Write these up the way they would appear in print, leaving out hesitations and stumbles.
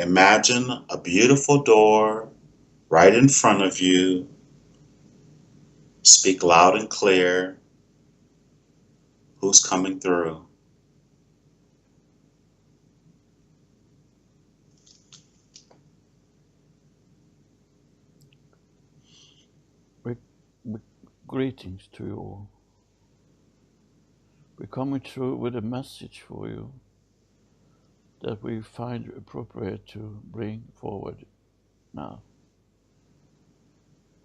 Imagine a beautiful door right in front of you. Speak loud and clear. Who's coming through? With, with greetings to you all. We're coming through with a message for you that we find appropriate to bring forward now.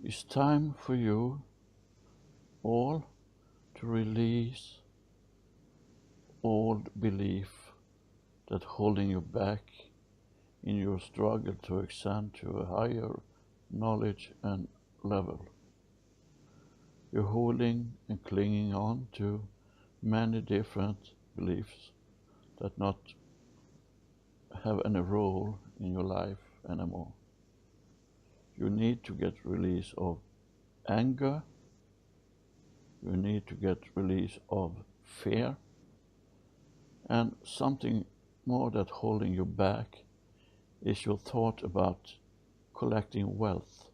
It's time for you all to release old belief that holding you back in your struggle to ascend to a higher knowledge and level. You're holding and clinging on to many different beliefs that not have any role in your life anymore. You need to get release of anger. You need to get release of fear and something more that holding you back is your thought about collecting wealth.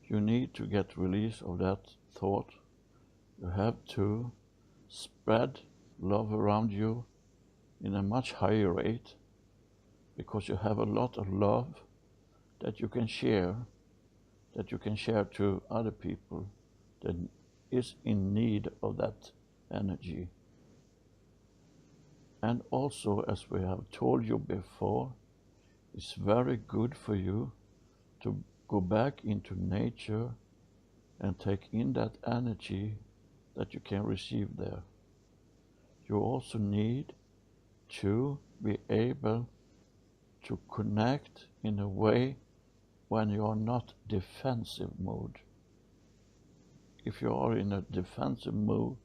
You need to get release of that thought. You have to spread love around you in a much higher rate because you have a lot of love that you can share to other people that is in need of that energy. And also, as we have told you before, it's very good for you to go back into nature and take in that energy that you can receive there. You also need to be able to connect in a way when you are not defensive mode. If you are in a defensive mode,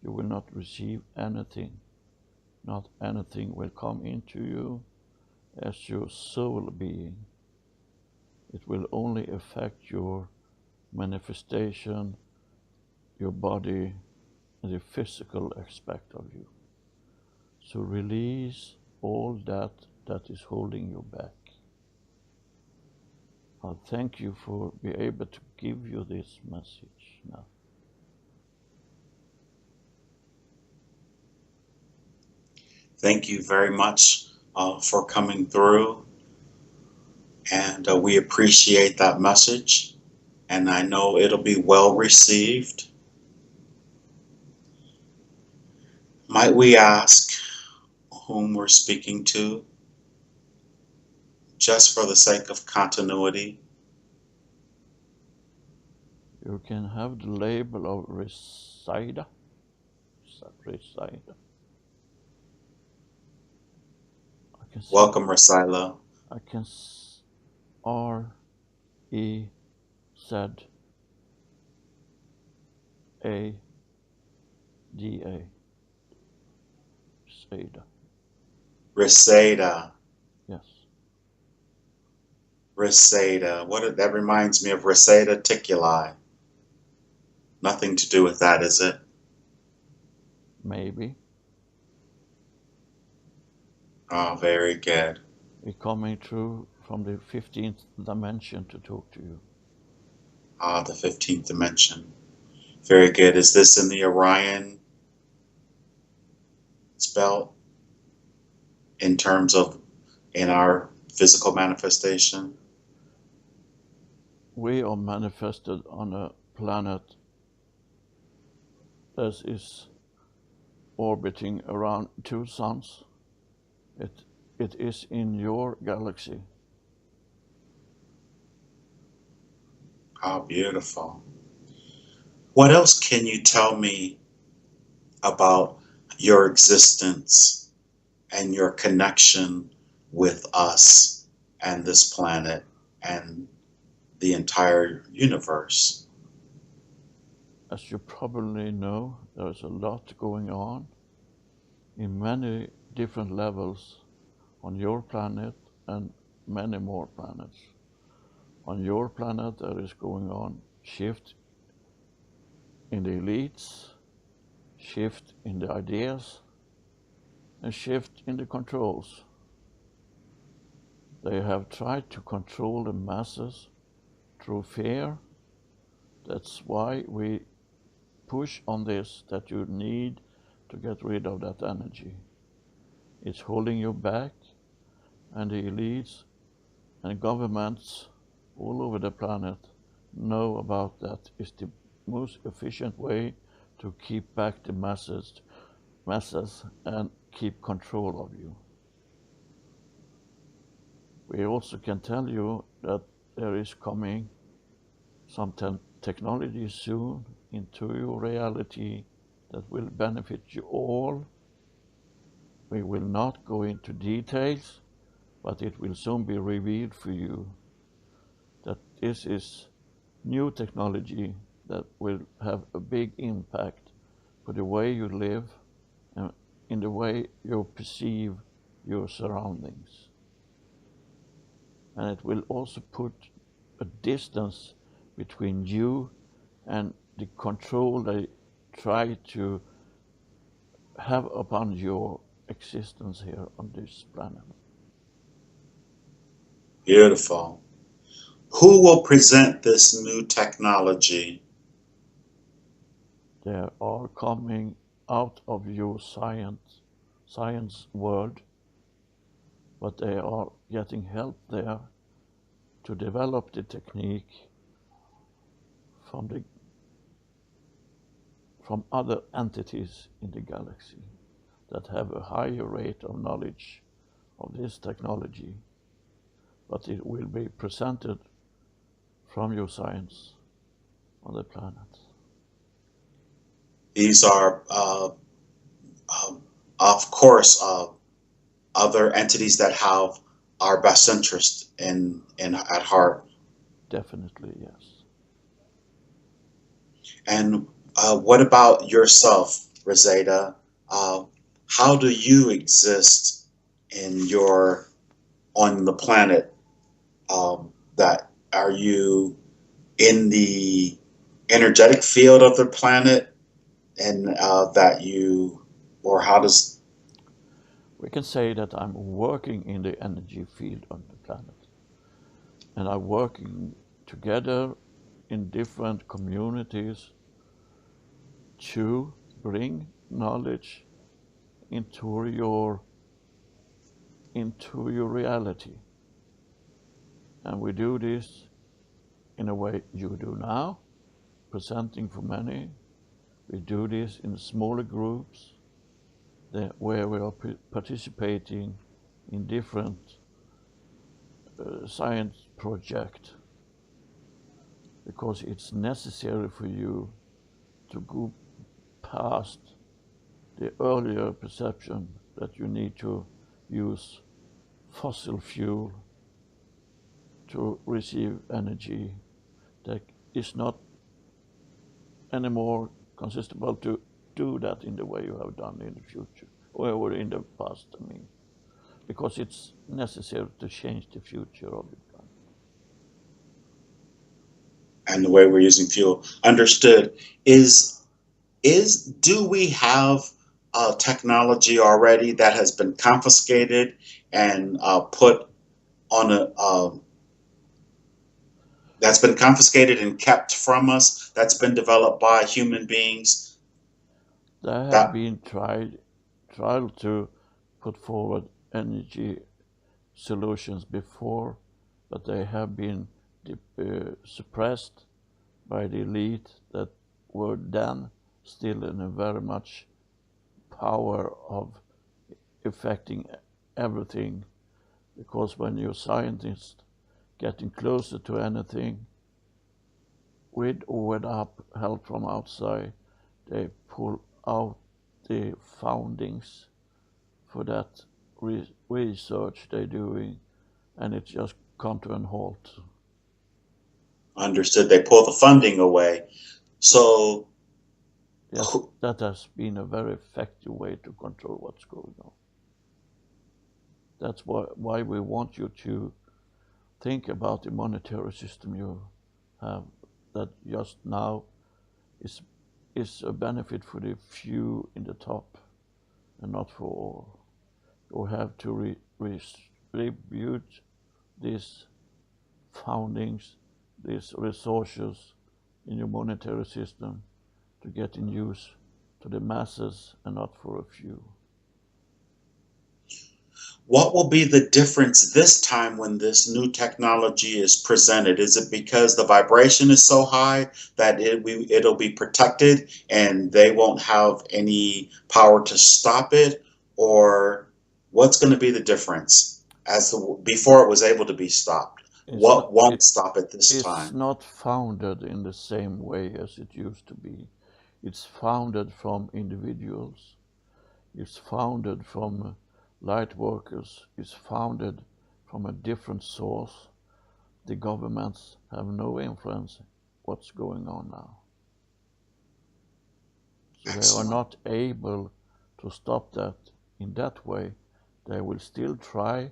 you will not receive anything. Not anything will come into you as your soul being. It will only affect your manifestation, your body, and the physical aspect of you. So release all that is holding you back. I thank you for being able to give you this message now. Thank you very much for coming through, and we appreciate that message, and I know it'll be well received. Might we ask whom we're speaking to, just for the sake of continuity? You can have the label of Resida. Resida. I can see. Welcome, Rasila. I can R E Z A D A. Seda. Reseda. Yes. Reseda. That reminds me of Reseda ticuli. Nothing to do with that, is it? Maybe. Oh, very good. We're coming through from the 15th dimension to talk to you. Ah, the 15th dimension. Very good. Is this in the Orion belt in terms of in our physical manifestation? We are manifested on a planet that is orbiting around two suns. It is in your galaxy. How beautiful. What else can you tell me about your existence and your connection with us and this planet and the entire universe? As you probably know, there's a lot going on in many different levels on your planet and many more planets. On your planet, there is going on shift in the elites, shift in the ideas, and shift in the controls. They have tried to control the masses through fear. That's why we push on this, that you need to get rid of that energy. It's holding you back, and the elites and governments all over the planet know about that. It's the most efficient way to keep back the masses and keep control of you. We also can tell you that there is coming some technology soon into your reality that will benefit you all. We will not go into details, but it will soon be revealed for you that this is new technology that will have a big impact for the way you live and in the way you perceive your surroundings. And it will also put a distance between you and the control they try to have upon your existence here on this planet. Beautiful. Who will present this new technology? They are coming out of your science world, but they are getting help there to develop the technique from other entities in the galaxy that have a higher rate of knowledge of this technology, but it will be presented from your science on the planet. These are, of course, other entities that have our best interest at heart. Definitely, yes. And what about yourself, Rosetta? How do you exist on the planet? That are you in the energetic field of the planet, and or how does? We can say that I'm working in the energy field on the planet, and I'm working together in different communities to bring knowledge into your reality. And we do this in a way you do now, presenting for many. We do this in smaller groups where we are participating in different science projects, because it's necessary for you to go past the earlier perception that you need to use fossil fuel to receive energy that is not anymore consistable to do that in the way you have done in the future or in the past, because it's necessary to change the future of the planet. And the way we're using fuel. Understood. Do we have technology already that has been confiscated and put on that's been confiscated and kept from us, that's been developed by human beings? There have been tried to put forward energy solutions before, but they have been suppressed by the elite that were then still in a very much power of affecting everything, because when you're scientists getting closer to anything, with or without help from outside, they pull out the foundings for that research they're doing, and it just come to an halt. Understood. They pull the funding away. So yes, that has been a very effective way to control what's going on. That's why we want you to think about the monetary system you have, that just now is a benefit for the few in the top and not for all. You have to redistribute these foundings, these resources in your monetary system to get in use to the masses and not for a few. What will be the difference this time when this new technology is presented? Is it because the vibration is so high that it'll be protected and they won't have any power to stop it? Or what's going to be the difference before it was able to be stopped? What won't stop it this It's time? not founded in the same way as it used to be. It's founded from individuals. It's founded from light workers. It's founded from a different source. The governments have no influence what's going on now. So they are not able to stop that in that way. They will still try.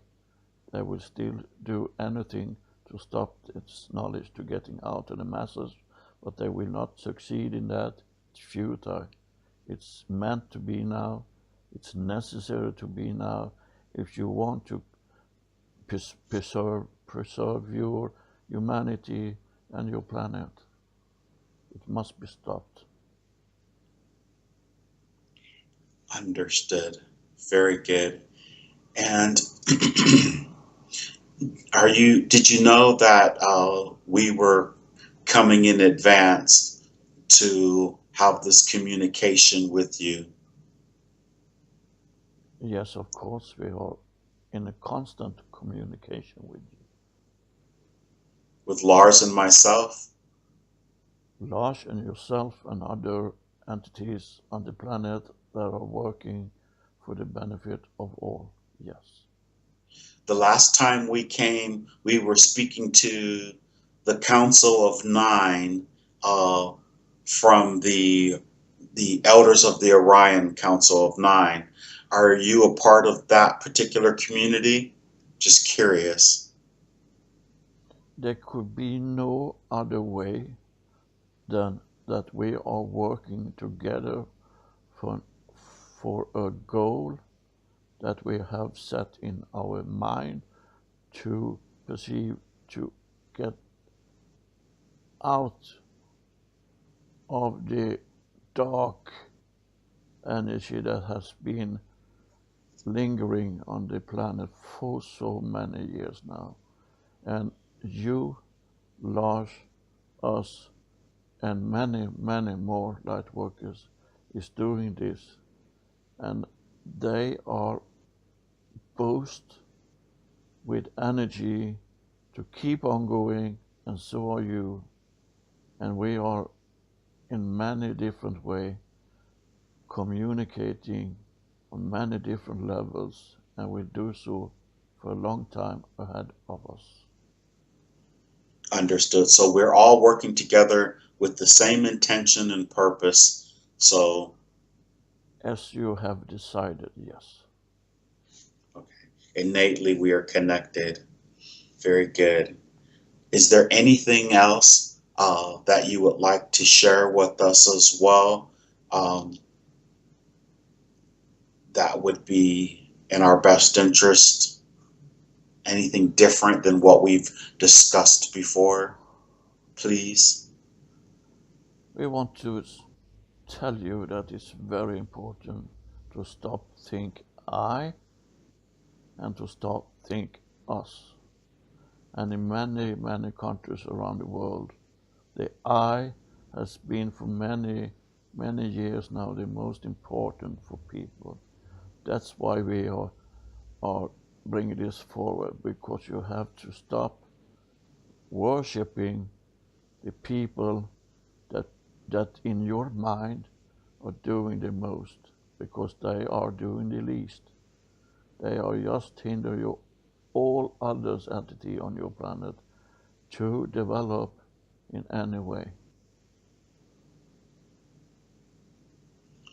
They will still do anything to stop its knowledge to getting out to the masses, but they will not succeed in that. It's futile. It's meant to be now. It's necessary to be now if you want to preserve your humanity and your planet. It must be stopped. Understood. Very good. And did you know that we were coming in advance to have this communication with you? Yes, of course, we are in a constant communication with you. With Lars and myself? Lars and yourself and other entities on the planet that are working for the benefit of all, yes. The last time we came, we were speaking to the Council of Nine from the elders of the Orion Council of Nine. Are you a part of that particular community? Just curious. There could be no other way than that we are working together for a goal that we have set in our mind to perceive, to get out of the dark energy that has been lingering on the planet for so many years now. And you, Lars, us, and many, many more light workers is doing this. And they are boosted with energy to keep on going, and so are you. And we are in many different ways communicating on many different levels, and will do so for a long time ahead of us. Understood. So we're all working together with the same intention and purpose. So, as you have decided, yes. okay. Innately, we are connected. Very good. Is there anything else that you would like to share with us as well? That would be in our best interest? Anything different than what we've discussed before, please? We want to tell you that it's very important to stop think I and to stop think us. And in many, many countries around the world, the I has been for many, many years now the most important for people. That's why we are bringing this forward, because you have to stop worshipping the people that in your mind are doing the most, because they are doing the least. They are just hinder you, all others entity on your planet to develop in any way.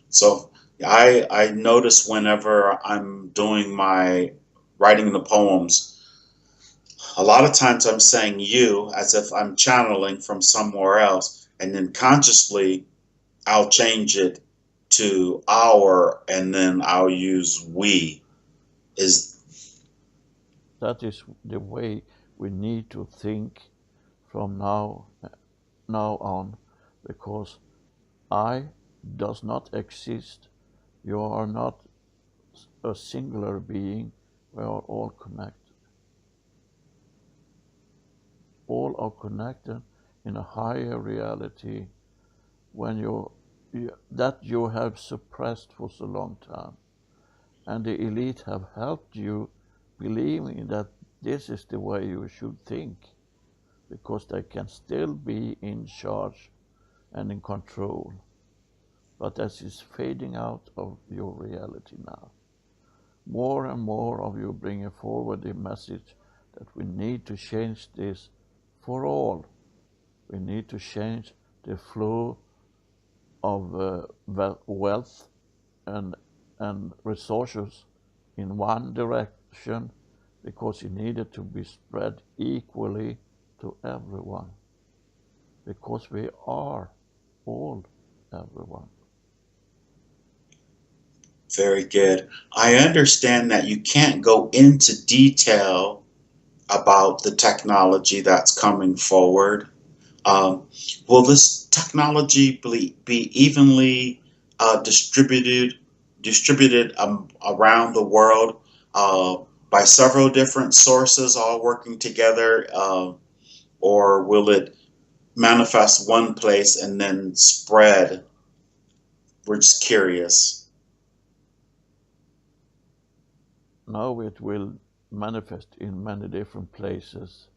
So I notice whenever I'm doing my writing the poems, a lot of times I'm saying you as if I'm channeling from somewhere else, and then consciously I'll change it to our, and then I'll use we. Is That is the way we need to think from now on, because I does not exist. You are not a singular being. We are all connected. All are connected in a higher reality when that you have suppressed for so long time. And the elite have helped you believing that this is the way you should think, because they can still be in charge and in control. But that is fading out of your reality now. More and more of you bringing forward the message that we need to change this for all. We need to change the flow of wealth and resources in one direction, because it needed to be spread equally to everyone, because we are all everyone. Very good. I understand that you can't go into detail about the technology that's coming forward. Um, will this technology be evenly distributed around the world by several different sources all working together, or will it manifest one place and then spread? We're just curious. Now it will manifest in many different places,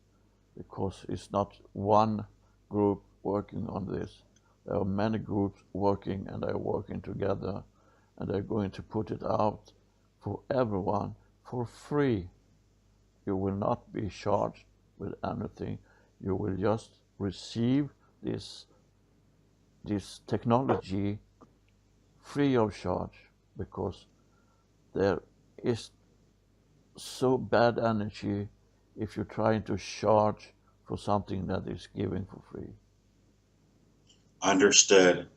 because it's not one group working on this. There are many groups working, and they're working together, and they're going to put it out for everyone for free. You will not be charged with anything. You will just receive this technology free of charge, because there is so bad energy if you're trying to charge for something that is given for free. Understood.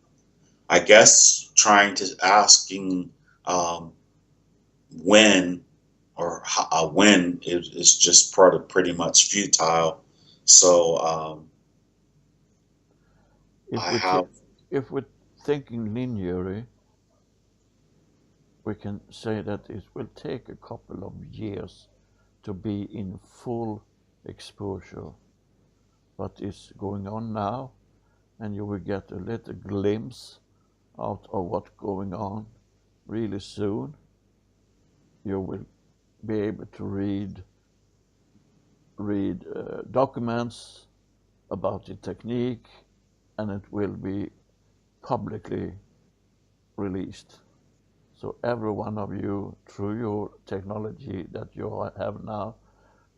I guess trying to asking um, when when is just pretty much futile. So If I we have if we're thinking linearly, we can say that it will take a couple of years to be in full exposure. What is going on now, and you will get a little glimpse out of what's going on really soon. You will be able to read documents about the technique, and it will be publicly released. So every one of you, through your technology that you have now,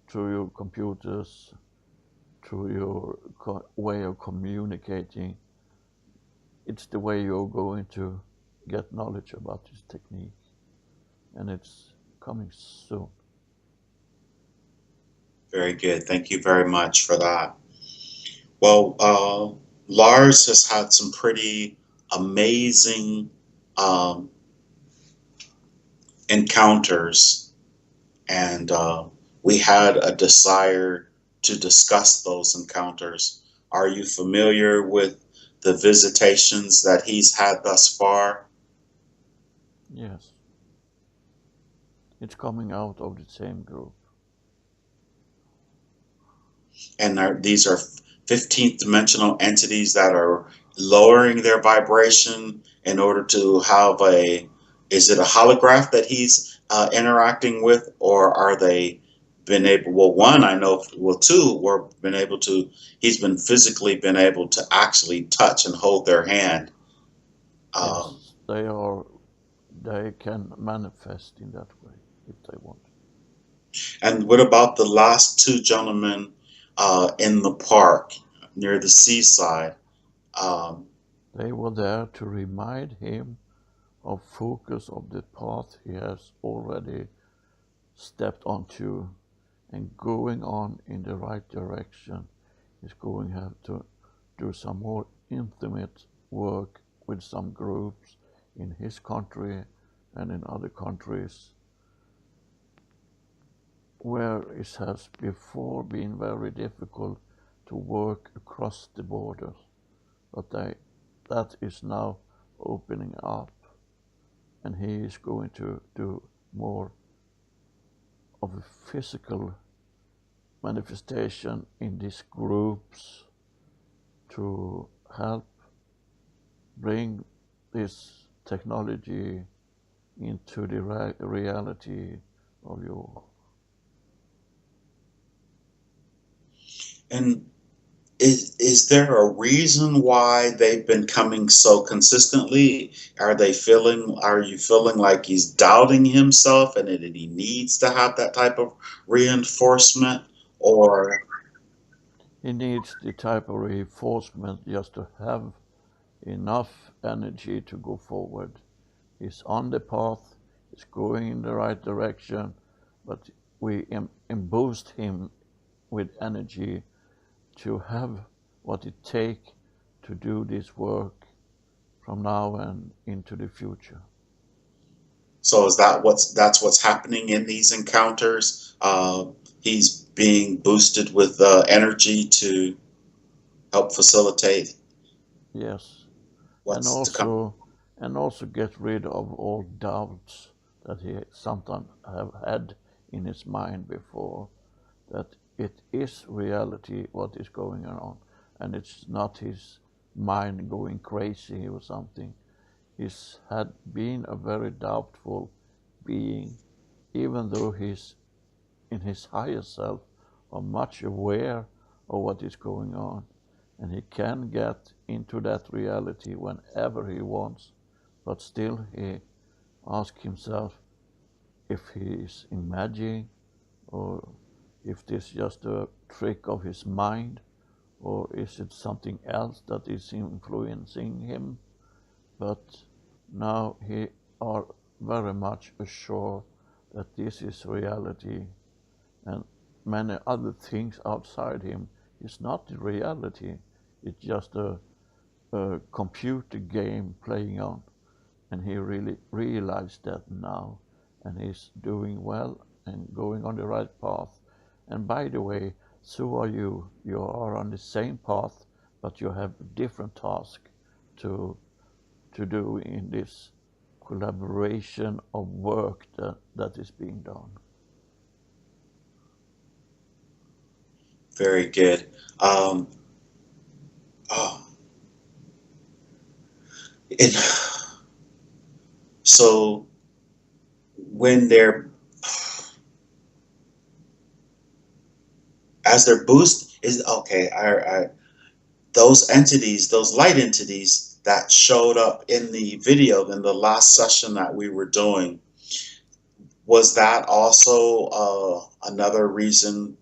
through your computers, through your way of communicating, it's the way you're going to get knowledge about this technique, and it's coming soon. very good. Thank you very much for that. Well, Lars has had some pretty amazing um, encounters, and we had a desire to discuss those encounters. Are you familiar with the visitations that he's had thus far? Yes, it's coming out of the same group. And these are 15th dimensional entities that are lowering their vibration in order to have is it a holograph that he's interacting with, or are they been able, well, one, I know, well, two, were been able to, he's been physically been able to actually touch and hold their hand. Um, Yes, they can manifest in that way if they want. and what about the last two gentlemen in the park near the seaside? Um, They were there to remind him of focus of the path he has already stepped onto, and going on in the right direction. He's going to have to do some more intimate work with some groups in his country and in other countries, where it has before been very difficult to work across the borders, but that is now opening up, and he is going to do more of a physical manifestation in these groups to help bring this technology into the reality of you. And is there a reason why they've been coming so consistently? Are you feeling like he's doubting himself and that he needs to have that type of reinforcement? Or He needs the type of reinforcement just to have enough energy to go forward. He's on the path, he's going in the right direction, but we boost him with energy to have what it takes to do this work from now and into the future. so is that's what's happening in these encounters? He's being boosted with energy to help facilitate Yes, and what's to come. also get rid of all doubts that he sometimes have had in his mind before, that it is reality what is going on, and it's not his mind going crazy or something. He's had been a very doubtful being, even though he's in his higher self are much aware of what is going on, and he can get into that reality whenever he wants, but still he asks himself if he is imagining, or if this is just a trick of his mind, or is it something else that is influencing him. But now he are very much assured that this is reality, and many other things outside him is not the reality. It's just a computer game playing on, and he really realized that now, and he's doing well and going on the right path. And by the way, so are you. You are on the same path, but you have a different task to do in this collaboration of work that is being done. Very good. Oh, and so when they're as their boost is okay. Those entities, those light entities that showed up in the video in the last session that we were doing, was that also another reason?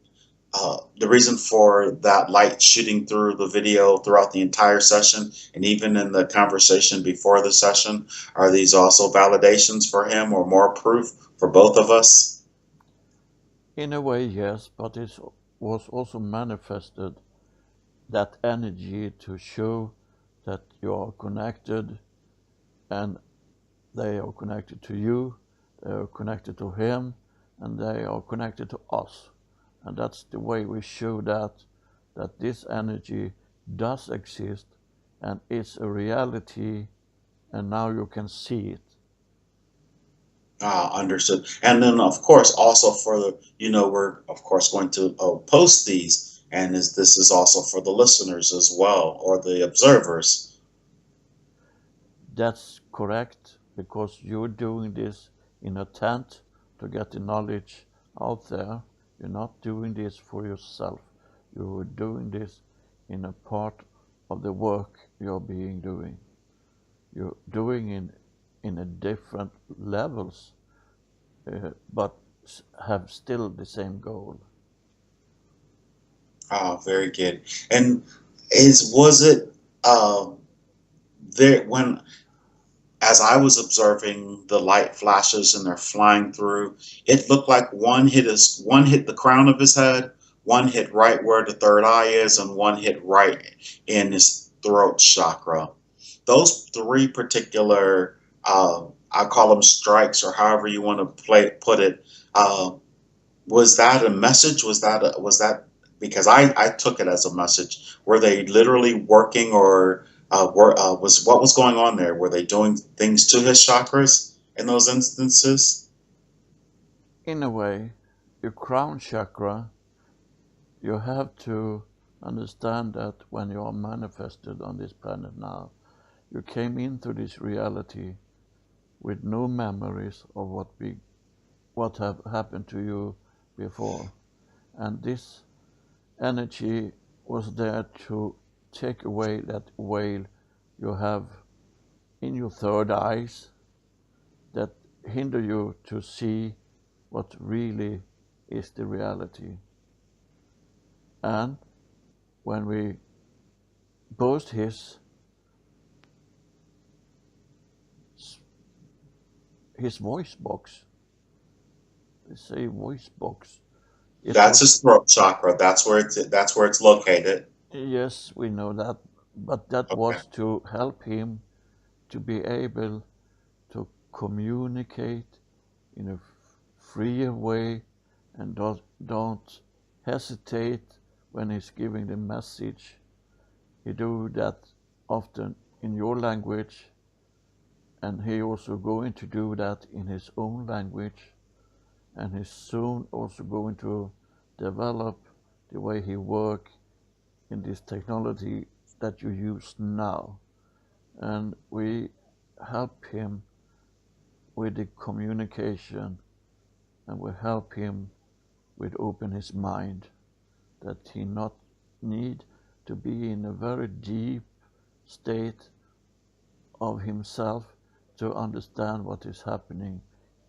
The reason for that light shooting through the video throughout the entire session and even in the conversation before the session, are these also validations for him or more proof for both of us? In a way, yes, but it was also manifested, that energy, to show that you are connected, and they are connected to you, they are connected to him, and they are connected to us. And that's the way we show that this energy does exist and it's a reality, and now you can see it. Ah, understood. And then, of course, also for the, we're of course going to post these, and this is also for the listeners as well, or the observers. That's correct, because you're doing this in a tent to get the knowledge out there. You're not doing this for yourself. You're doing this in a part of the work you're being doing. You're doing in a different levels, but have still the same goal. Ah, very good. And was it there when, as I was observing the light flashes and they're flying through, it looked like one hit the crown of his head, one hit right where the third eye is, and one hit right in his throat chakra. Those three particular, I call them strikes or however you want to put it, uh, Was that a message? Was that because I took it as a message? Were they literally working, or was what was going on there? Were they doing things to his chakras in those instances? In a way, your crown chakra, you have to understand that when you are manifested on this planet now, you came into this reality with no memories of what have happened to you before. And this energy was there to take away that veil you have in your third eyes that hinder you to see what really is the reality. And when we boast his voice box, they say voice box, it That's was, his throat chakra. That's where it's located. yes, we know that, but that Okay. was to help him to be able to communicate in a freer way and don't hesitate when he's giving the message. He do that often in your language, and he also going to do that in his own language, and he's soon also going to develop the way he work in this technology that you use now. And we help him with the communication, and we help him with open his mind, that he not need to be in a very deep state of himself to understand what is happening.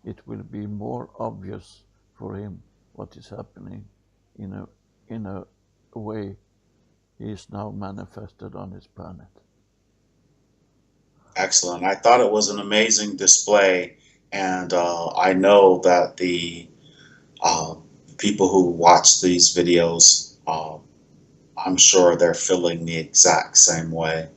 It will be more obvious for him what is happening in a way he is now manifested on this planet. Excellent. I thought it was an amazing display, and I know that the uh, people who watch these videos, I'm sure they're feeling the exact same way.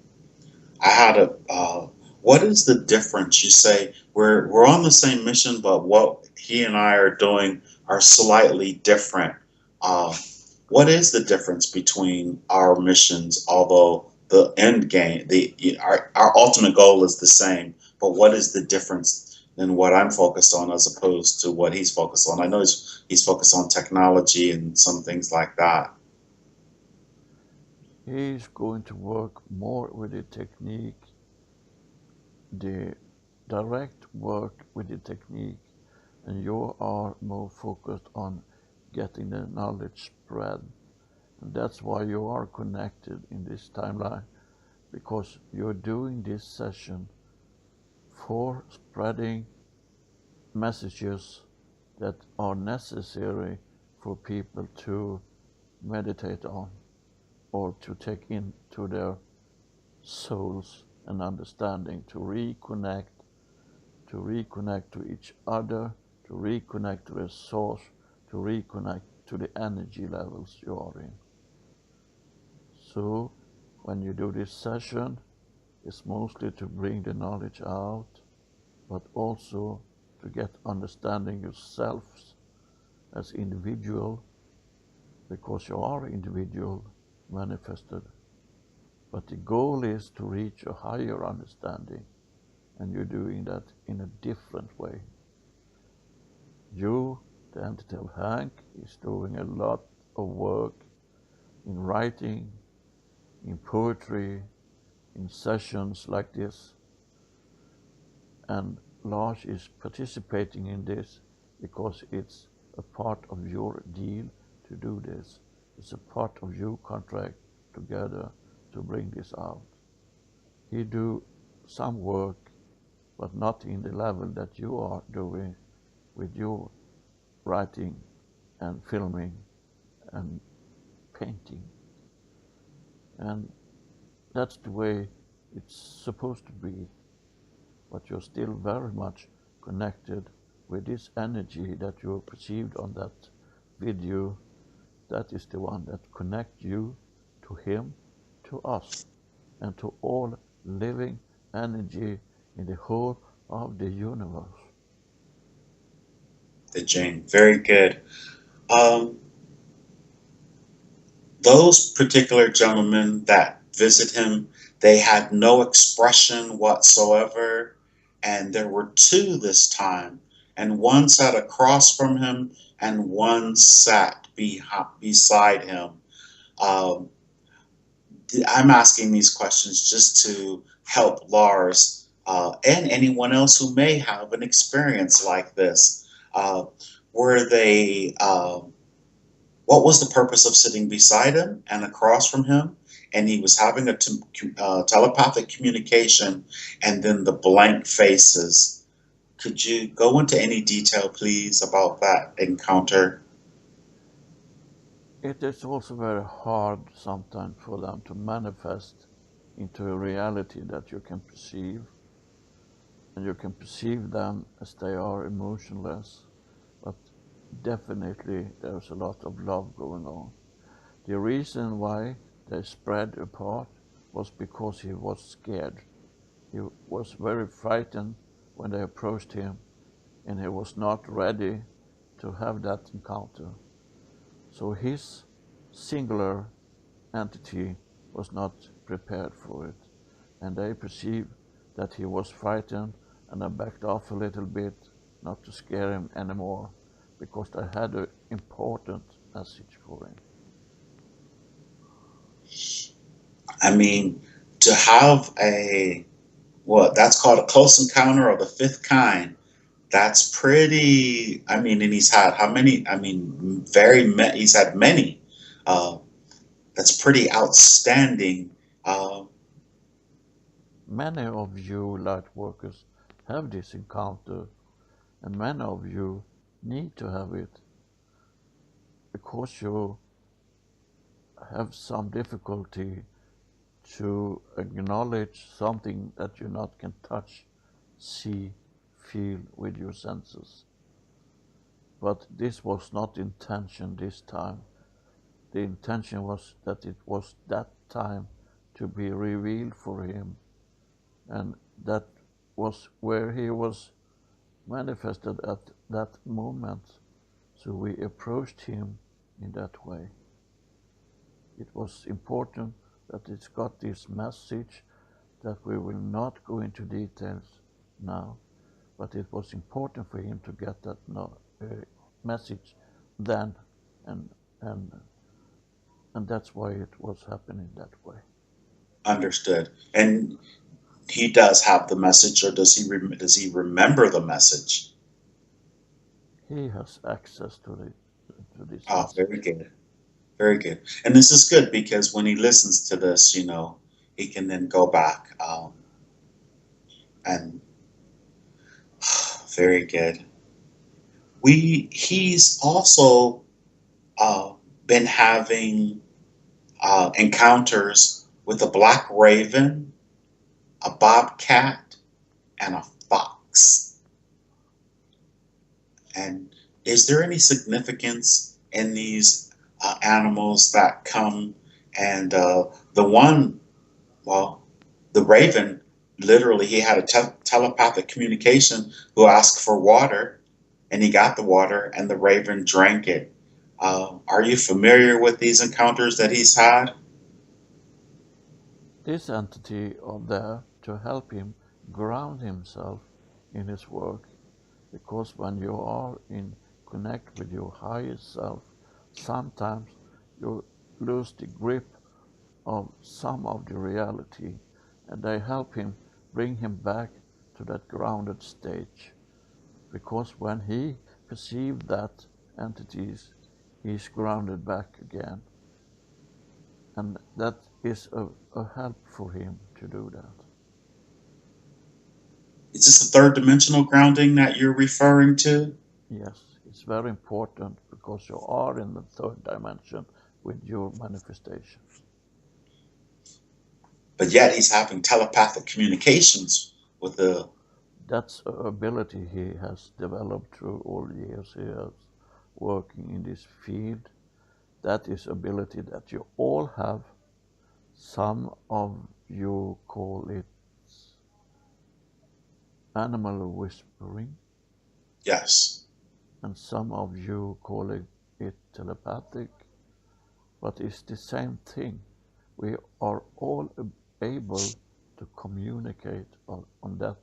I had a. What is the difference? You say we're on the same mission, but what he and I are doing are slightly different. Uh, what is the difference between our missions? Although the end game, our ultimate goal is the same, but what is the difference in what I'm focused on as opposed to what he's focused on? I know he's focused on technology and some things like that. He is going to work more with the technique, the direct work with the technique, and you are more focused on getting the knowledge spread. And that's why you are connected in this timeline, because you're doing this session for spreading messages that are necessary for people to meditate on or to take into their souls and understanding, to reconnect to each other, to reconnect to the source, to reconnect to the energy levels you are in. So when you do this session, it's mostly to bring the knowledge out, but also to get understanding yourselves as individual, because you are individual manifested. But the goal is to reach a higher understanding, and you're doing that in a different way. You, the entity of Hank, is doing a lot of work in writing, in poetry, in sessions like this, and Lars is participating in this because it's a part of your deal to do this. It's a part of your contract together to bring this out. He do some work, but not in the level that you are doing with your writing and filming and painting. And that's the way it's supposed to be. But you're still very much connected with this energy that you perceived on that video. That is the one that connects you to him, to us, and to all living energy in the whole of the universe. The Jane, very good. Um, those particular gentlemen that visit him, they had no expression whatsoever, and there were two this time, and one sat across from him, and one sat beside him. Um, I'm asking these questions just to help Lars and anyone else who may have an experience like this. Were they? What was the purpose of sitting beside him and across from him? And he was having a telepathic communication, and then the blank faces. Could you go into any detail, please, about that encounter? It is also very hard sometimes for them to manifest into a reality that you can perceive, and you can perceive them as they are emotionless, but definitely there's a lot of love going on. The reason why they spread apart was because he was scared. He was very frightened when they approached him, and he was not ready to have that encounter. So his singular entity was not prepared for it, and they perceived that he was frightened, and I backed off a little bit, not to scare him anymore, because they had an important message for him. I mean, to have a what that's called a close encounter of the fifth kind. That's pretty. I mean, and he's had how many? I mean, he's had many. Uh, that's pretty outstanding. Uh, Many of you light workers have this encounter, and many of you need to have it because you have some difficulty to acknowledge something that you not can touch, see, feel with your senses. But this was not intention this time. The intention was that it was that time to be revealed for him, and that was where he was manifested at that moment. So we approached him in that way. It was important that it's got this message that we will not go into details now, but it was important for him to get that message then, and and and that's why it was happening that way. Understood. And he does have the message, or does he remember the message? He has access to this Oh, very message. good, very good. And this is good because when he listens to this, he can then go back and very good. He's also uh, been having encounters with a black raven, a bobcat, and a fox. And is there any significance in these animals that come? And the one, well, the raven, literally, he had a telepathic communication who asked for water, and he got the water, and the raven drank it. Are you familiar with these encounters that he's had? This entity are there to help him ground himself in his work, because when you are in connect with your higher self, sometimes you lose the grip of some of the reality, and they help him bring him back to that grounded stage. Because when he perceived that entities, he's grounded back again, and that is a help for him to do that. Is this a third dimensional grounding that you're referring to? Yes, it's very important because you are in the third dimension with your manifestation. But yet he's having telepathic communications with the. That's an ability he has developed through all the years he has working in this field. That is ability that you all have. Some of you call it animal whispering, Yes. and some of you call it it telepathic, but it's the same thing. We are all able to communicate on that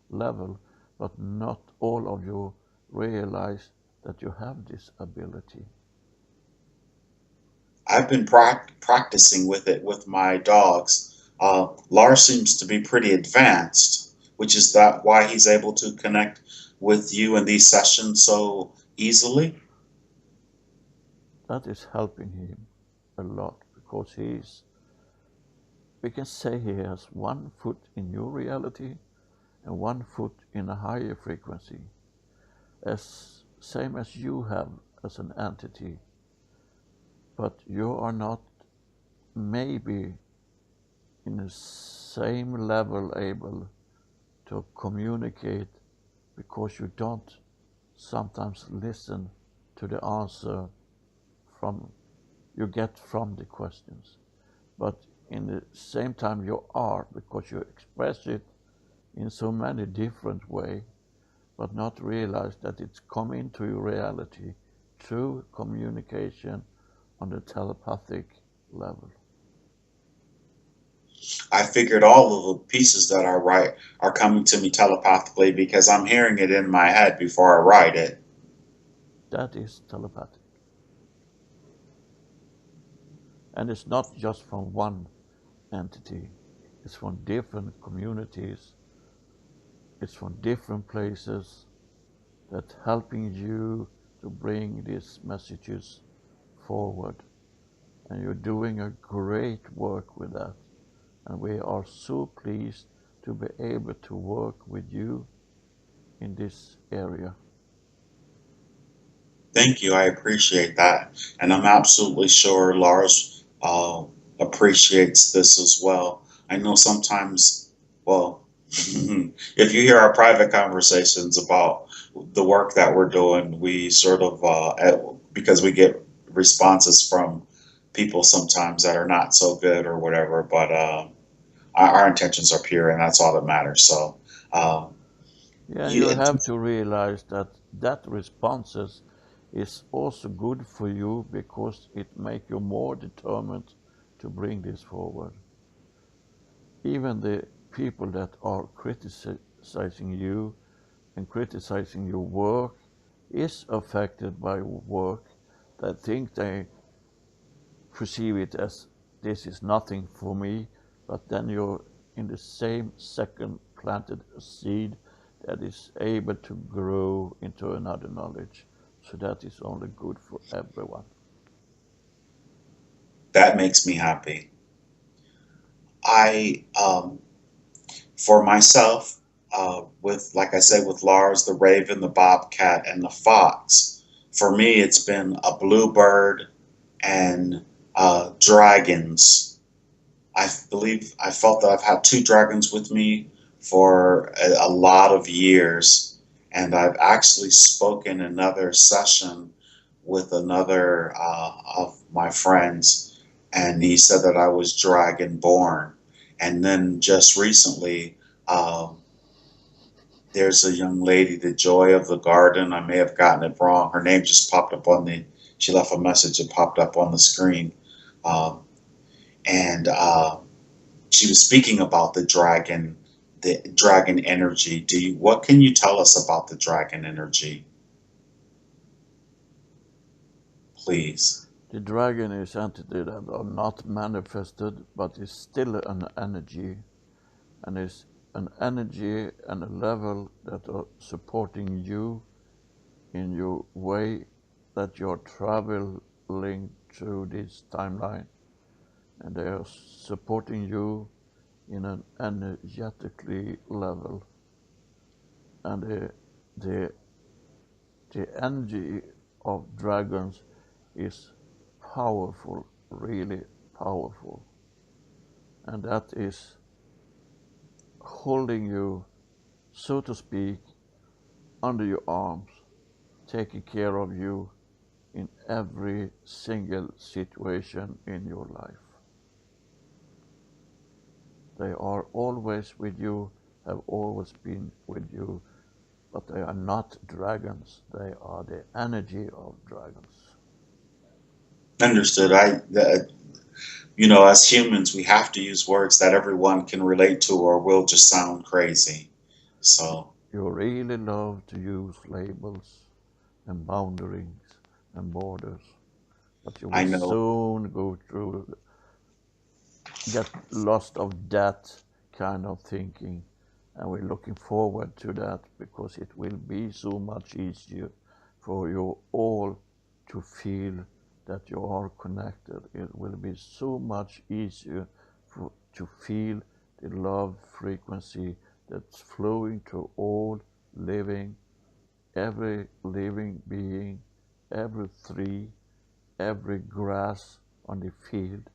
level, but not all of you realize that you have this ability. I've been practicing with it with my dogs. Lars seems to be pretty advanced, which is that why he's able to connect with you in these sessions so easily. That is helping him a lot because we can say he has 1 foot in your reality and 1 foot in a higher frequency, as same as you have as an entity, but you are not maybe in the same level able to communicate because you don't sometimes listen to the answer from you get from the questions, but in the same time you are, because you express it in so many different ways, but not realize that it's come into your reality through communication on the telepathic level. I figured all of the pieces that I write are coming to me telepathically because I'm hearing it in my head before I write it. That is telepathic. And it's not just from one entity, it's from different communities, it's from different places that helping you to bring these messages forward. And you're doing a great work with that. And we are so pleased to be able to work with you in this area. Thank you. I appreciate that. And I'm absolutely sure Lars appreciates this as well. I know sometimes, well, if you hear our private conversations about the work that we're doing, we sort of, because we get responses from people sometimes that are not so good or whatever, but our intentions are pure and that's all that matters. So, uh, Yeah, you, you have to realize that that responses is also good for you because it makes you more determined to bring this forward. Even the people that are criticizing you and criticizing your work is affected by work. They think they perceive it as this is nothing for me, but then you're in the same second planted a seed that is able to grow into another knowledge. So that is only good for everyone. that makes me happy. I for myself, with like I said, with Lars, the raven, the bobcat, and the fox. For me, it's been a bluebird and dragons. I believe I felt that I've had two dragons with me for a lot of years, and I've actually spoken another session with another of my friends, and he said that I was dragon born. And then just recently, um, there's a young lady, the Joy of the Garden. I may have gotten it wrong. Her name just popped up on the. She left a message. It popped up on the screen, um, and she was speaking about the dragon energy. What can you tell us about the dragon energy, please? The dragon is entity that are not manifested, but is still an energy, and is an energy and a level that are supporting you in your way that you're traveling through this timeline, and they are supporting you in an energetically level, and the the energy of dragons is powerful, really powerful, and that is holding you, so to speak, under your arms, taking care of you in every single situation in your life. They are always with you, have always been with you, but they are not dragons. They are the energy of dragons. Understood. As humans, we have to use words that everyone can relate to, or we'll just sound crazy. So You really love to use labels and boundaries and borders, but you I will know. soon get lost of that kind of thinking, and we're looking forward to that because it will be so much easier for you all to feel that you are connected. It will be so much easier to feel the love frequency that's flowing to all living, every living being, every tree, every grass on the field.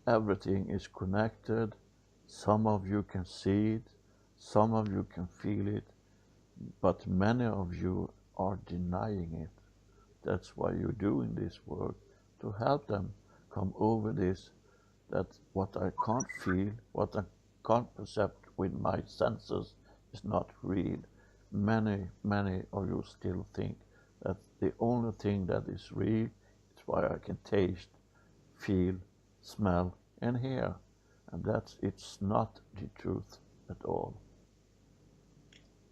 Everything is connected. Some of you can see it, some of you can feel it, but many of you are denying it. That's why you're doing this work, to help them come over this, that what I can't feel, what I can't perceive with my senses is not real. Many of you still think that the only thing that is real is what I can taste, feel, smell, and hear. And it's not the truth at all.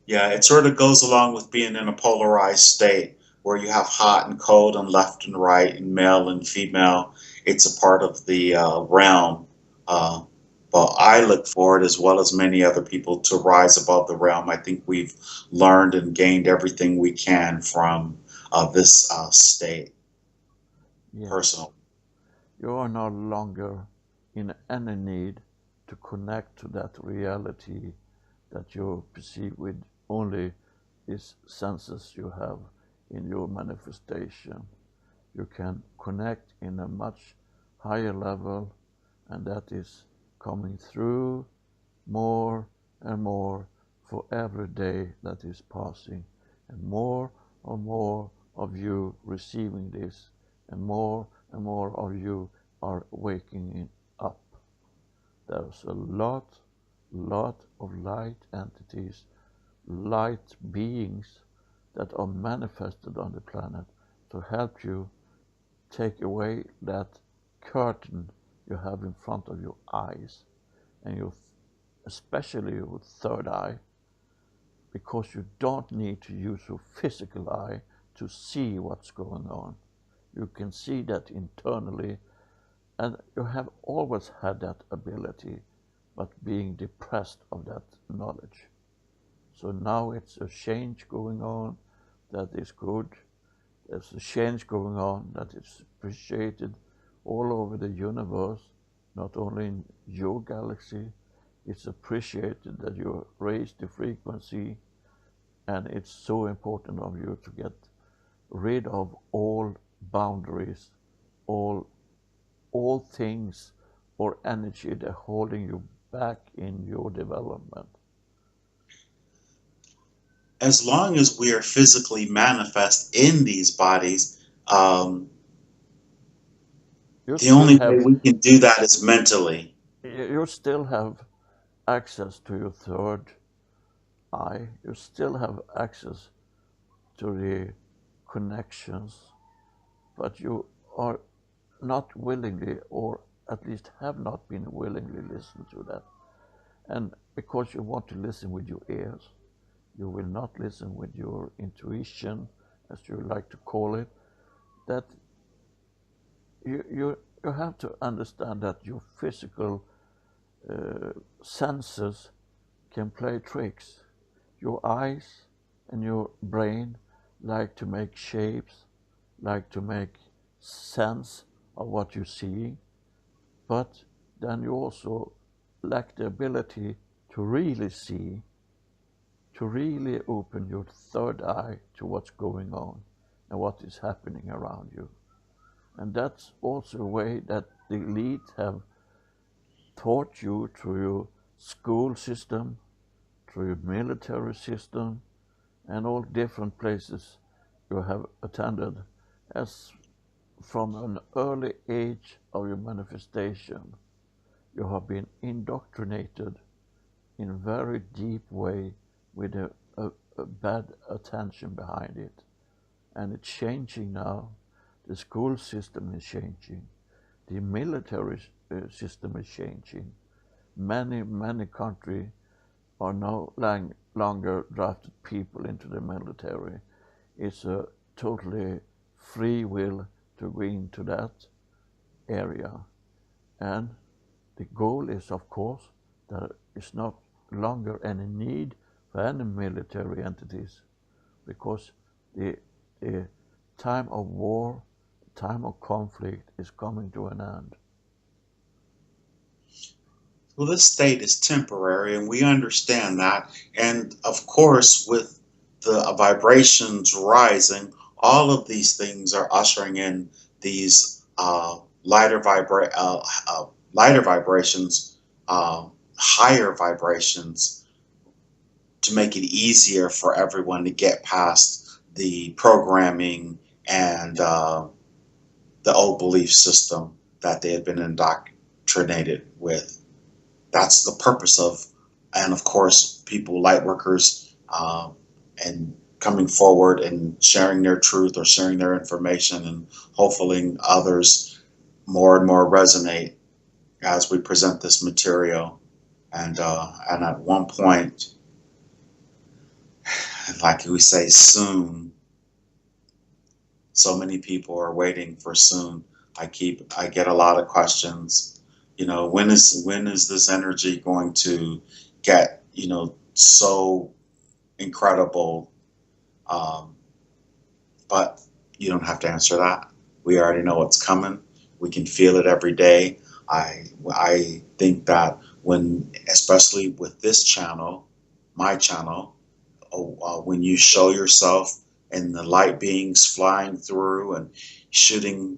Yeah, it sort of goes along with being in a polarized state where you have hot and cold and left and right and male and female. It's a part of the realm. Uh, but I look forward, as well as many other people, to rise above the realm. I think we've learned and gained everything we can from this state, Yes, personal. you are no longer in any need to connect to that reality that you perceive with only these senses you have in your manifestation. You can connect in a much higher level, and that is coming through more and more for every day that is passing, and more of you receiving this, and more of you are waking up. There's a lot of light entities, light beings that are manifested on the planet to help you take away that curtain you have in front of your eyes, and your, especially your third eye, because you don't need to use your physical eye to see what's going on. You can see that internally, and you have always had that ability, but being depressed of that knowledge. So now it's a change going on that is good. There's a change going on that is appreciated all over the universe, not only in your galaxy. It's appreciated that you raise the frequency, and it's so important of you to get rid of all boundaries, all all things or energy that are holding you back in your development. As long as we are physically manifest in these bodies, um, You the still only way have we can do that is mentally. you still have access to your third eye. You still have access to the connections, but you are not willingly, or at least have not been willingly listen to that. And because you want to listen with your ears, you will not listen with your intuition, as you like to call it, that you have to understand that your physical senses can play tricks. Your eyes and your brain like to make shapes, like to make sense of what you see, but then you also lack the ability to really see, to really open your third eye to what's going on and what is happening around you. And that's also a way that the elite have taught you through your school system, through your military system, and all different places you have attended, as from an early age of your manifestation, you have been indoctrinated in a very deep way with a bad attention behind it. And it's changing now. The school system is changing. The military system is changing. Many countries are no longer drafted people into the military. It's a totally free will to go into that area. And the goal is, of course, that there is not longer any need for any military entities, because the time of war, time of conflict is coming to an end. Well, this state is temporary, and we understand that. And of course, with the vibrations rising, all of these things are ushering in these lighter vibrations, uh, higher vibrations, to make it easier for everyone to get past the programming and the old belief system that they had been indoctrinated with. That's the purpose of, and of course, people, light workers, and coming forward and sharing their truth or sharing their information, and hopefully others more and more resonate as we present this material. And at one point, like we say, soon. So many people are waiting for soon. I get a lot of questions. When is this energy going to get, so incredible? Um, but you don't have to answer that. We already know what's coming. We can feel it every day. I think that especially with this channel, my channel, when you show yourself and the light beings flying through and shooting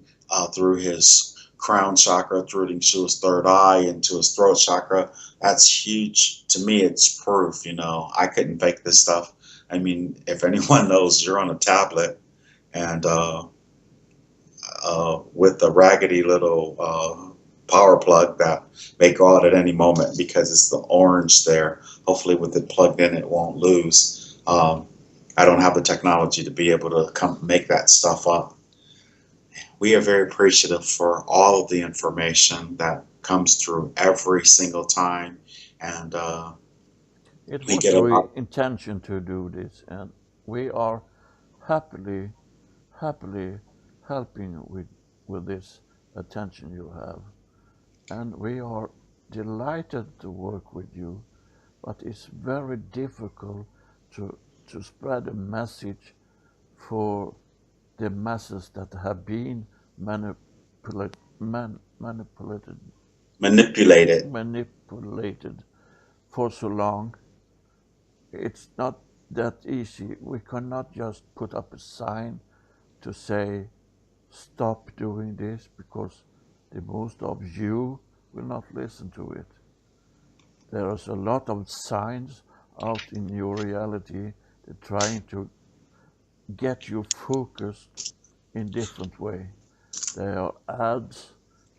through his crown chakra, through into his third eye, into his throat chakra, that's huge. To me, it's proof. I couldn't fake this stuff. I mean, if anyone knows, you're on a tablet, and with a raggedy little power plug that may go out at any moment because it's the orange there. Hopefully with it plugged in, it won't lose. I don't have the technology to be able to come make that stuff up. We are very appreciative for all of the information that comes through every single time, and It we was get a our lot. intention to do this, and we are happily helping with this attention you have. And we are delighted to work with you, but it's very difficult to, to spread a message for the masses that have been manipulated Manipulated. manipulated for so long. It's not that easy. We cannot just put up a sign to say stop doing this, because the most of you will not listen to it. There is a lot of signs out in your reality that trying to get you focused in different way. There are ads,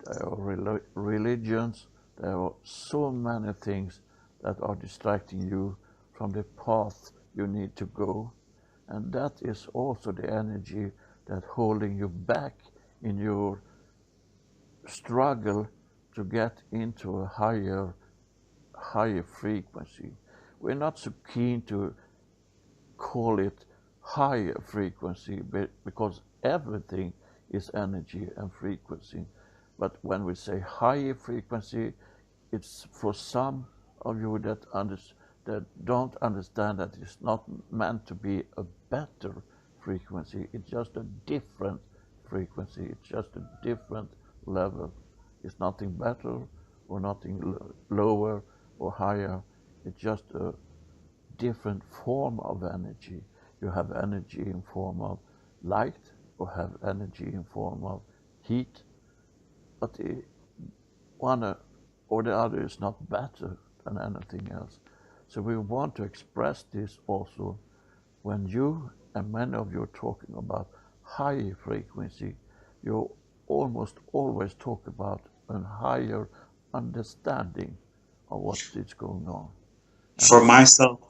there are religions, there are so many things that are distracting you from the path you need to go. And that is also the energy that holding you back in your struggle to get into a higher frequency. We're not so keen to call it higher frequency, because everything is energy and frequency. But when we say higher frequency, it's for some of you that don't understand that it's not meant to be a better frequency. It's just a different frequency. It's just a different level. It's nothing better or nothing lower or higher. It's just a different form of energy. You have energy in form of light, or have energy in form of heat, but one or the other is not better than anything else. So we want to express this also when you and many of you are talking about high frequency. You almost always talk about a higher understanding of what is going on. And For myself,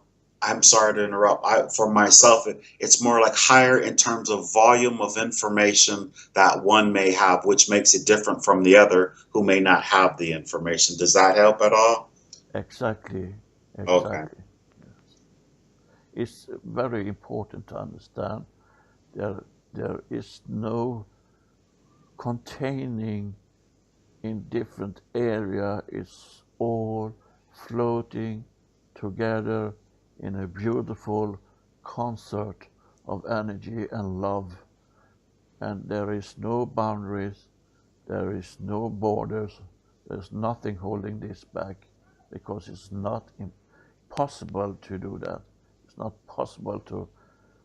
I'm sorry to interrupt. For myself, it's more like higher in terms of volume of information that one may have, which makes it different from the other who may not have the information. Does that help at all? Exactly, Okay. exactly. It's very important to understand there there is no containing in different area. It's all floating together in a beautiful concert of energy and love, and there is no boundaries, there is no borders, there's nothing holding this back, because it's not possible to do that. It's not possible to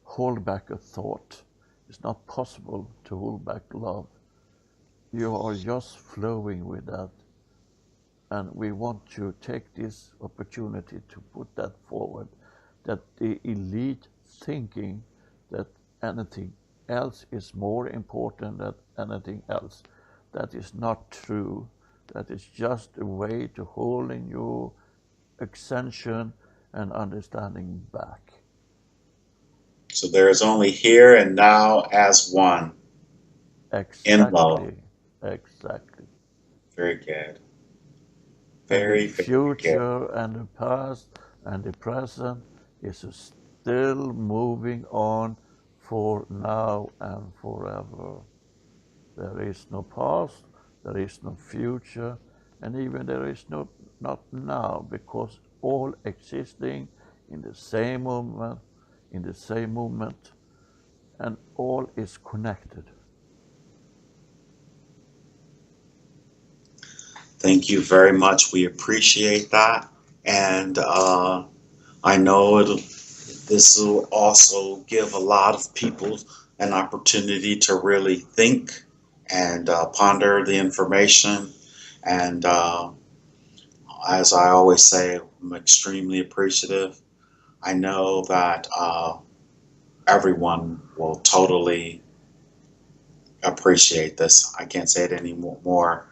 hold back a thought. It's not possible to hold back love. You are just flowing with that. And we want to take this opportunity to put that forward, that the elite thinking that anything else is more important than anything else, that is not true. That is just a way to holding your extension and understanding back. So there is only here and now as one in love. Exactly, exactly. Very good. And the Very, very good. future and the past and the present is still moving on for now and forever. There is no past, there is no future, and even there is no not now, because all existing in the same moment, in the same moment, and all is connected. Thank you very much. We appreciate that. And I know this will also give a lot of people an opportunity to really think and ponder the information. And as I always say, I'm extremely appreciative. I know that everyone will totally appreciate this. I can't say it any more.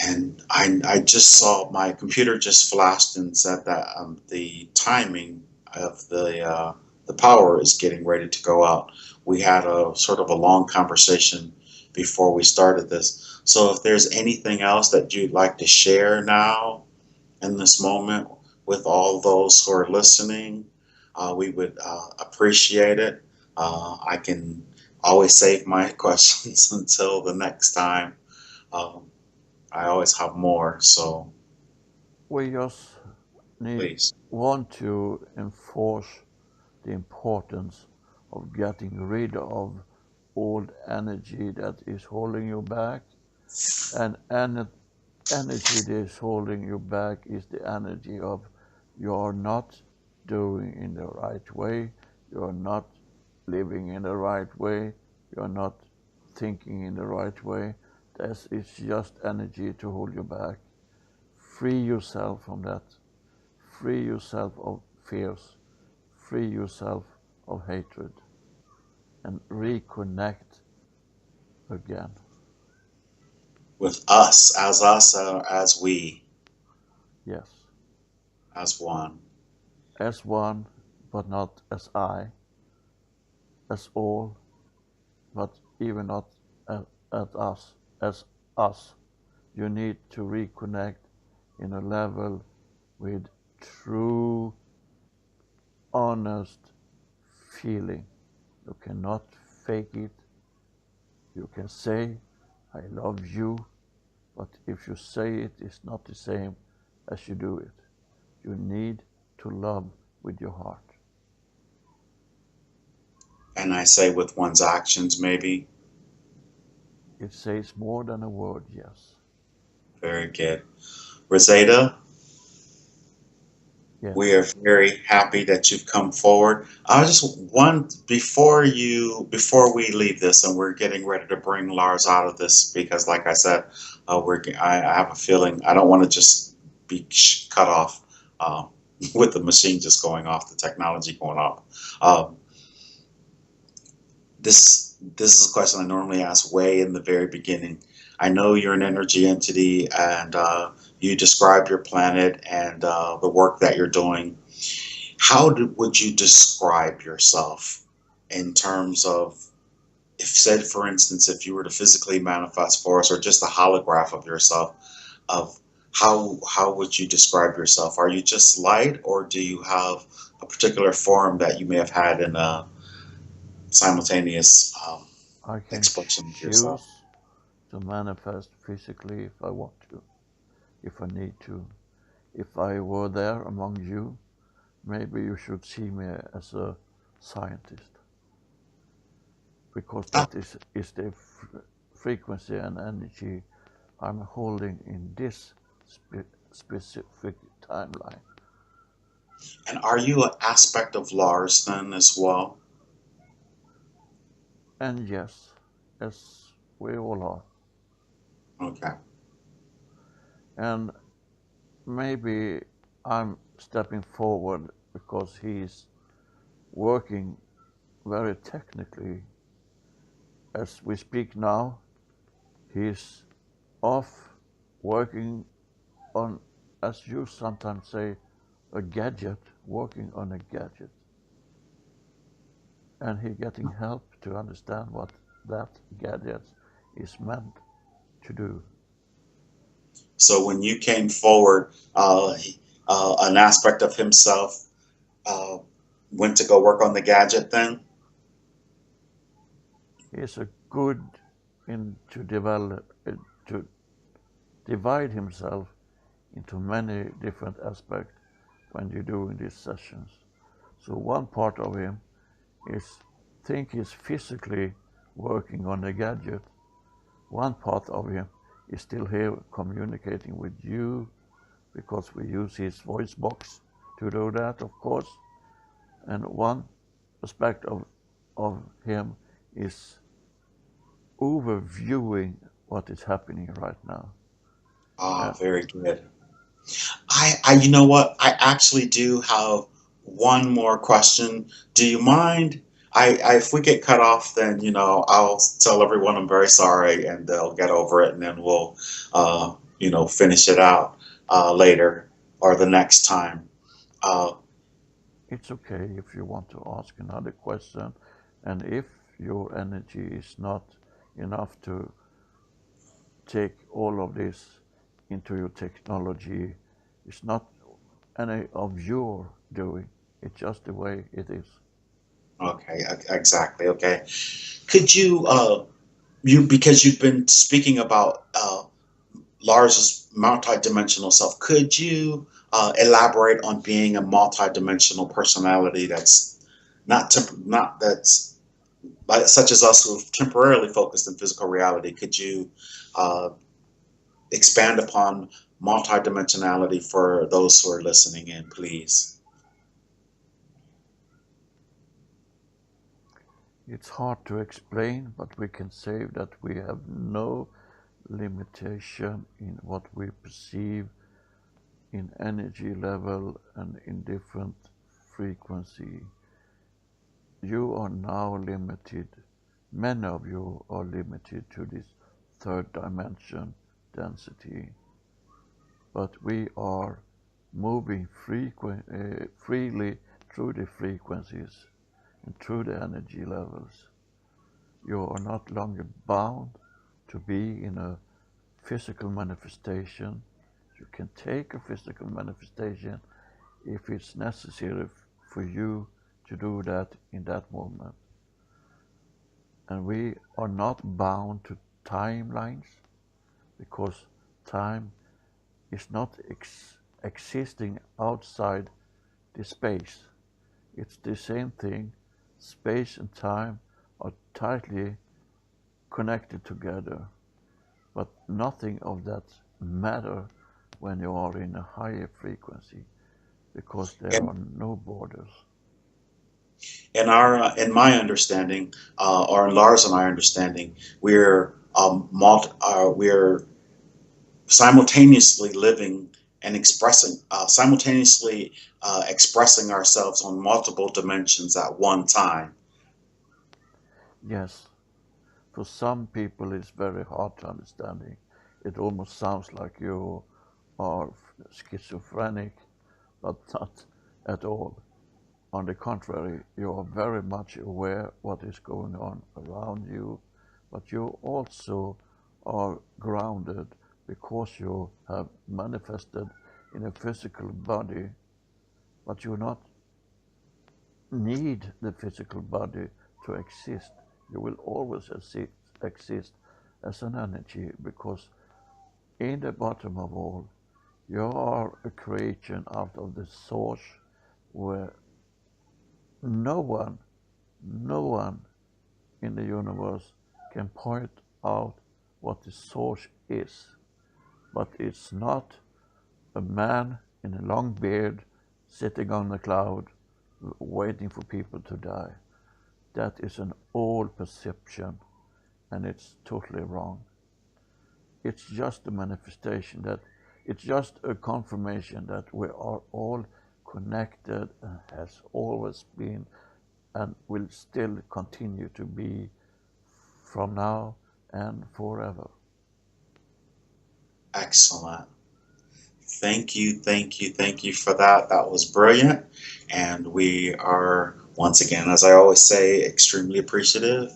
And I just saw my computer just flashed and said that the timing of the power is getting ready to go out. We had a sort of a long conversation before we started this. So if there's anything else that you'd like to share now in this moment with all those who are listening, we would appreciate it. I can always save my questions until the next time. Um, I always have more, so We just need please. want to enforce the importance of getting rid of old energy that is holding you back, and energy that is holding you back is the energy of you are not doing in the right way, you are not living in the right way, you are not thinking in the right way. That is just energy to hold you back. Free yourself from that. Free yourself of fears. Free yourself of hatred, and reconnect again. With us, as we, Yes. as one. As one, but not as I. As all, but even not at us. As us. You need to reconnect in a level with true, honest feeling. You cannot fake it. You can say, I love you, but if you say it, it's not the same as you do it. You need to love with your heart. And I say with one's actions, maybe. It says more than a word, yes. Very good. Rosetta, Yes. we are very happy that you've come forward. I just want before we leave this, and we're getting ready to bring Lars out of this because, like I said, I have a feeling I don't want to just be cut off uh, with the machine just going off, the technology going off. Um, this is a question I normally ask way in the very beginning. I know you're an energy entity, and you described your planet and the work that you're doing. Would you describe yourself in terms of, if said, for instance, if you were to physically manifest for us, or just a holograph of yourself, of how would you describe yourself? Are you just light, or do you have a particular form that you may have had in a simultaneous I can expression of yourself? choose to manifest physically if I want to, if I need to. If I were there among you, maybe you should see me as a scientist, because Ah, that is the frequency and energy I'm holding in this specific timeline. and are you an aspect of Lars then as well? And yes, as we all are. Okay. And maybe I'm stepping forward because he's working very technically. As we speak now, he's off working on, as you sometimes say, a gadget, working on a gadget. And he getting help to understand what that gadget is meant to do. So when you came forward, an aspect of himself uh, went to go work on the gadget then? He is a good in to develop to divide himself into many different aspects when you're doing these sessions. So one part of him is think he's physically working on a gadget. One part of him is still here communicating with you because we use his voice box to do that, of course. And one aspect of him is overviewing what is happening right now. Ah, And very good. You know what? I actually do have one more question. Do you mind? If we get cut off, then, I'll tell everyone I'm very sorry and they'll get over it, and then we'll, finish it out later or the next time. Uh, it's okay if you want to ask another question. And if your energy is not enough to take all of this into your technology, it's not any of your doing. It's just the way it is. okay, exactly. Okay. Could because you've been speaking about Lars's multidimensional self. Could you elaborate on being a multidimensional personality that's not that's like, such as us who've temporarily focused in physical reality? Could you uh, expand upon multidimensionality for those who are listening in, please? It's hard to explain, but we can say that we have no limitation in what we perceive in energy level and in different frequency. You are now limited, many of you are limited to this third dimension density, but we are moving freely through the frequencies and through the energy levels. You are not longer bound to be in a physical manifestation. You can take a physical manifestation if it's necessary for you to do that in that moment. And we are not bound to timelines because time is not existing outside the space. It's the same thing. Space and time are tightly connected together, but nothing of that matter when you are in a higher frequency because there In are no borders. in my understanding, or in Lars and I understanding, we're simultaneously living and simultaneously expressing ourselves on multiple dimensions at one time. Yes, for some people it's very hard to understand. It almost sounds like you are schizophrenic, but not. at all. On the contrary, you are very much aware what is going on around you, but you also are grounded because you have manifested in a physical body, but you not need the physical body to exist. You will always exist as an energy because in the bottom of all, you are a creation out of the source where no one in the universe can point out what the source is. But it's not a man in a long beard sitting on a cloud waiting for people to die. That is an old perception and it's totally wrong. It's just a manifestation that it's just a confirmation that we are all connected and has always been and will still continue to be from now and forever. Excellent. Thank you, thank you, thank you for that. That was brilliant. And we are, once again, as I always say, extremely appreciative.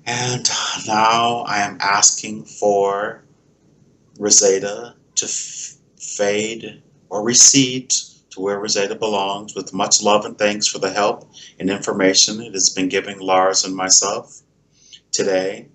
And now I am asking for Rosetta to fade or recede to where Rosetta belongs with much love and thanks for the help and information it has been giving Lars and myself today.